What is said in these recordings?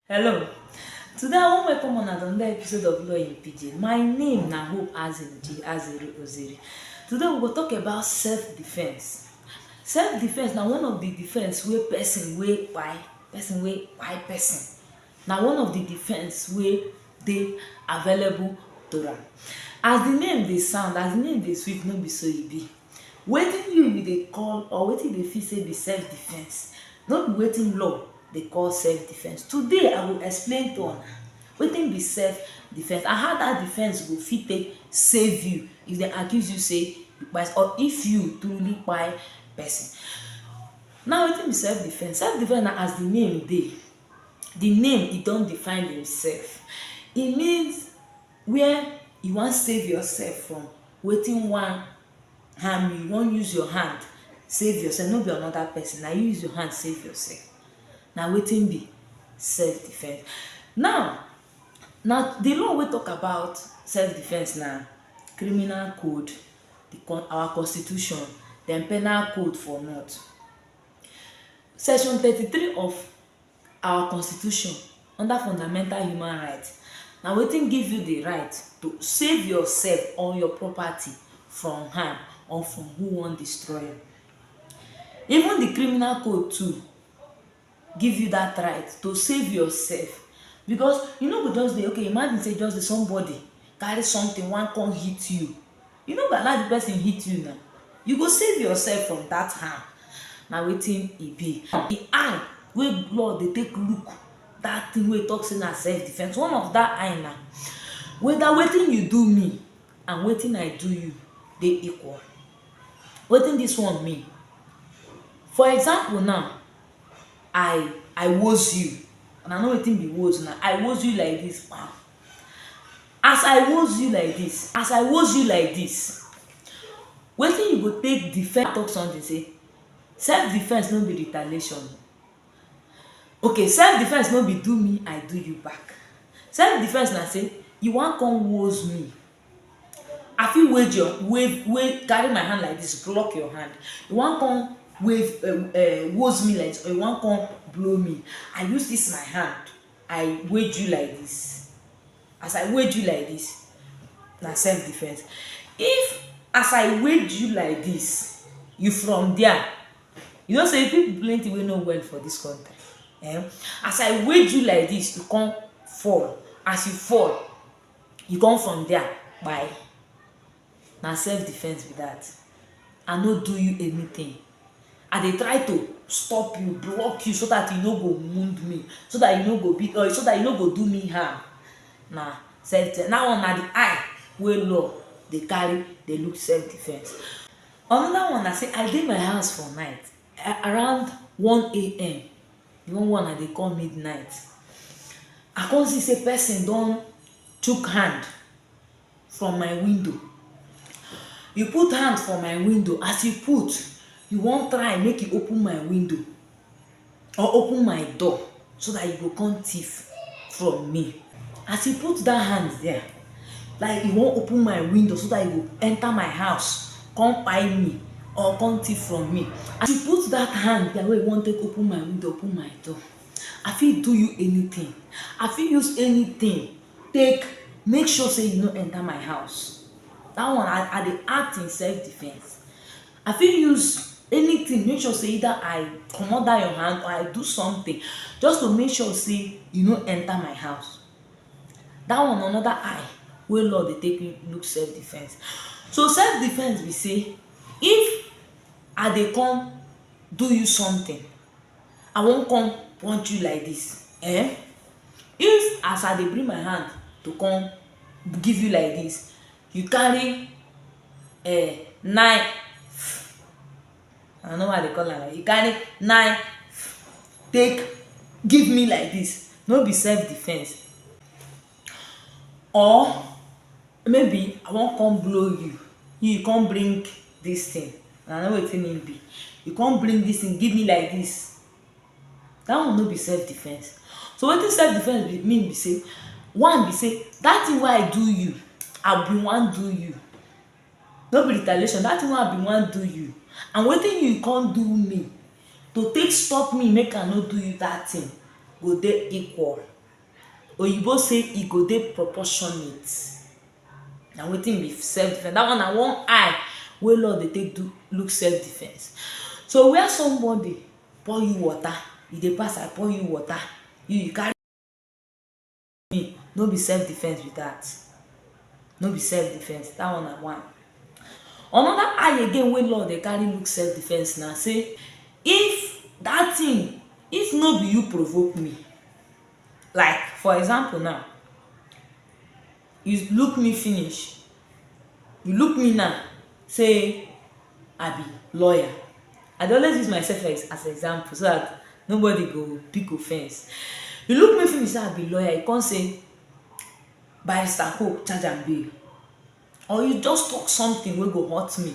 Hello. Today I wan welcome una to another episode of Law in Pidgin. My name na Hope Aziri Oziri. Today we go talk about self-defense. Self-defense na one of the defense wey person na one of the defense wey dey available to am. As the name dey sound, as the name dey sweet, no be so e be. Wetin you dey call or wetin you dey feel say be self-defense, no be wetin law dey call self-defense. Today I go explain to una wetin be self-defense and how that defense go fit take save you if dem accuse you say you kpai or if you truly kpai person. Now wetin be self-defense? Self-defense na as the name dey. The name e don define himself. E means where you wan save yourself from wetin wan harm you. You wan use your hand save yourself, no be another person. Na you use your hand save yourself. Na wetin be self-defense. Now the law wey talk about self-defense na criminal code, our constitution, then penal code for north. Section 33 of our constitution under fundamental human rights na wetin give you the right to save yourself or your property from harm or from who wan destroy you. Even the criminal code too give you that right to save yourself, because you no go just dey okay. Imagine say just dey somebody carry something wan come hit you, you no go allow the person hit you. Now you go save yourself from that harm. Na wetin e be. The eye wey law dey take look that thing wey talk say na self-defense, one of that eye na whether wetin you do me and wetin I do you dey equal. Wetin this one mean? For example now, I woz you, and I know wetin be woz now. I woz you like this. As I woz you like this, wetin you go take defend? Talk something say self-defense no be retaliation. Okay, self-defense no be do me I do you back. Self-defense na say you wan come woz me, I fit wave carry my hand like this, block your hand. You wan come woz me like this, or you wan come blow me. I use this my hand, I wage you like this. As I wage you like this, na self-defense. If as I wage you like this, you from there, you know say people plenty wey no well for this country. As I wage you like this, you come fall. As you fall, you come from there kpai. Na self-defense be that. I no do you anything. I dey try to stop you, block you, so that you no go wound me, so that you no go beat, or so that you no go do me harm. Na self-defense. That one na the eye wey law dey carry dey look self-defense. Another one na say I dey my house for night around 1 a.m. The one I dey call midnight. I come see say person don chook hand from my window. You put hand for my window. As you put, you wan try make you open my window or open my door so that you go come thief from me. As you put that hand there, like you wan open my window so that you go enter my house, come kpai me or come thief from me. As you put that hand there wey you wan take open my window, open my door, I fit do you anything. I fit use anything take make sure say you no enter my house. That one I dey act in self-defense. I fit use anything make sure say either I comot that your hand or I do something just to make sure say you no enter my house. That one another eye wey law dey take look self-defense. So self-defense be say if I dey come do you something, I wan come punch you like this, if as I dey bring my hand to come give you like this, you carry knife, I don't know why they call am, you carry knife take give me like this, no be self-defense. Or maybe I wan come blow you, you come bring this thing, I know wetin e be, you come bring this thing give me like this, that one no be self-defense. So wetin self-defense mean be say, one be say that thing wey I do you, I bin wan do you, no be retaliation. That thing wey I bin wan do you and wetin you come do me to take stop me make I no do you that thing go dey equal. oyibo say e go dey proportionate. Na wetin be self defence. Dat one na one eye wey law dey take look self defence. So where somebody pour you water, you dey pass, I pour you water, you carry me, no be self defence be dat. No be self defence. Dat one na one. Another eye again wey law dey carry look self defence na say if dat thing, if no be you provoke me, like for example now, you look me finish, you look me now say I be lawyer. I dey always use myself as example so dat nobody go pick offence. You look me finish say I be lawyer, you come say barrister Coke charge am bail, or you just talk something wey go hurt me,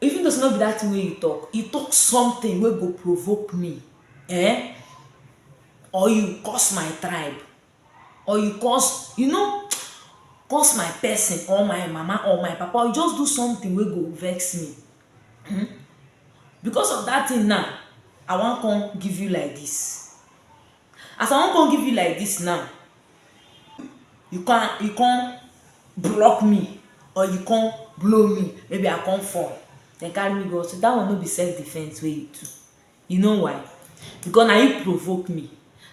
even though say no be dat thing wey you talk something wey go provoke me, or you curse my tribe, or you curse curse my person or my mama or my papa, or you just do something wey go vex me, because of dat thing now, I wan come give you like this. As I wan come give you like this now, you come block me, or you come blow me, maybe I come fall, then carry me go hospital. Dat one no be self defence wey you do. You know why? Because na you provoke me,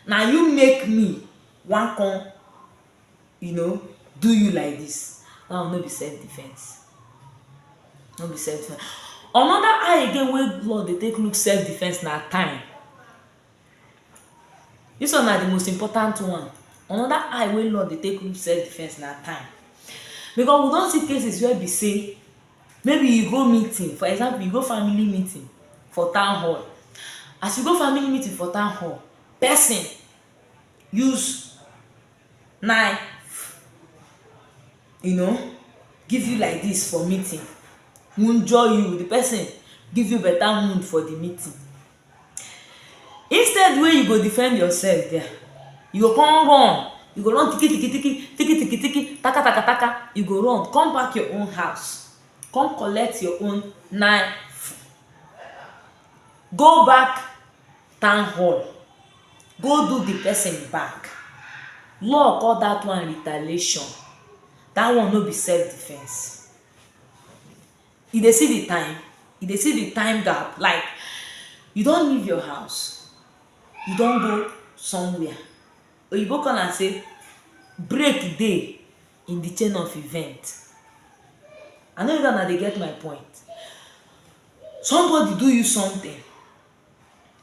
na you make me wan come do you like this. Dat one no be self defence. No be self defence. Another eye again wey law dey take look self defence na time. This one na the most important one. Another eye wey law dey take look self defence na time, because we don see cases where be say maybe you go meeting, for example you go family meeting for town hall. As you go family meeting for town hall, person use knife give you like this for meeting, wunjure you, the person give you better wound for the meeting. Instead wey you go defend yourself there, you go come run, you go run tiki tiki tiki tiki tiki tiki taka taka taka, you go run come back your own house, come collect your own knife, go back town hall, go do the person back. Law call dat one retaliation. Dat one no be self defence. You dey see the time, you dey see the time gap. Like you don leave your house, you don go somewhere, oyibo call am say break dey in the chain of event. I no know if una dey get my point. Somebody do you something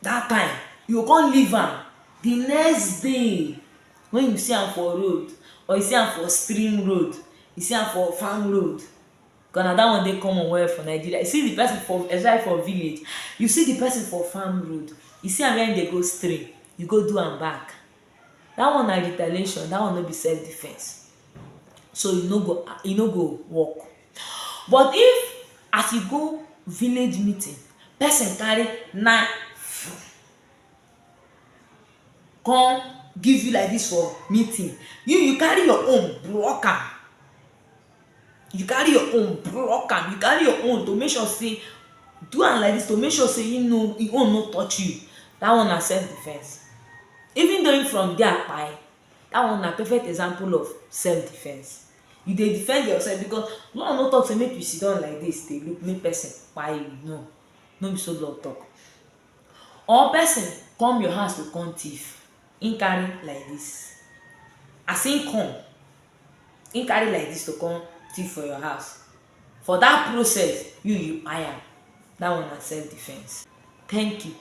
dat time, you go come leave am. The next day when you see am for road, or you see am for stream road, you see am for farm road, because na dat one dey common well for Nigeria. You see the person for especially for village, you see the person for farm road, you see am where dey go stream, you go do am back. Dat one na retaliation. Dat one no be self defence. So e no go work. But if as you go village meeting, person carry knife come give you like this for meeting, you carry your own block am, you carry your own block am, you carry your own to make sure say do am like this, to make sure say e own no touch you. Dat one na self defence. Even though from there kpai, dat one na perfect example of self defence. You dey defend yourself, because law no talk say make you sit down like this dey look make person kpai you. No be so law talk. Or person come your house to come thief, him carry like this, as him come, him carry like this to come thief for your house. For that process, you eye am. Dat one na self defence. Thank you.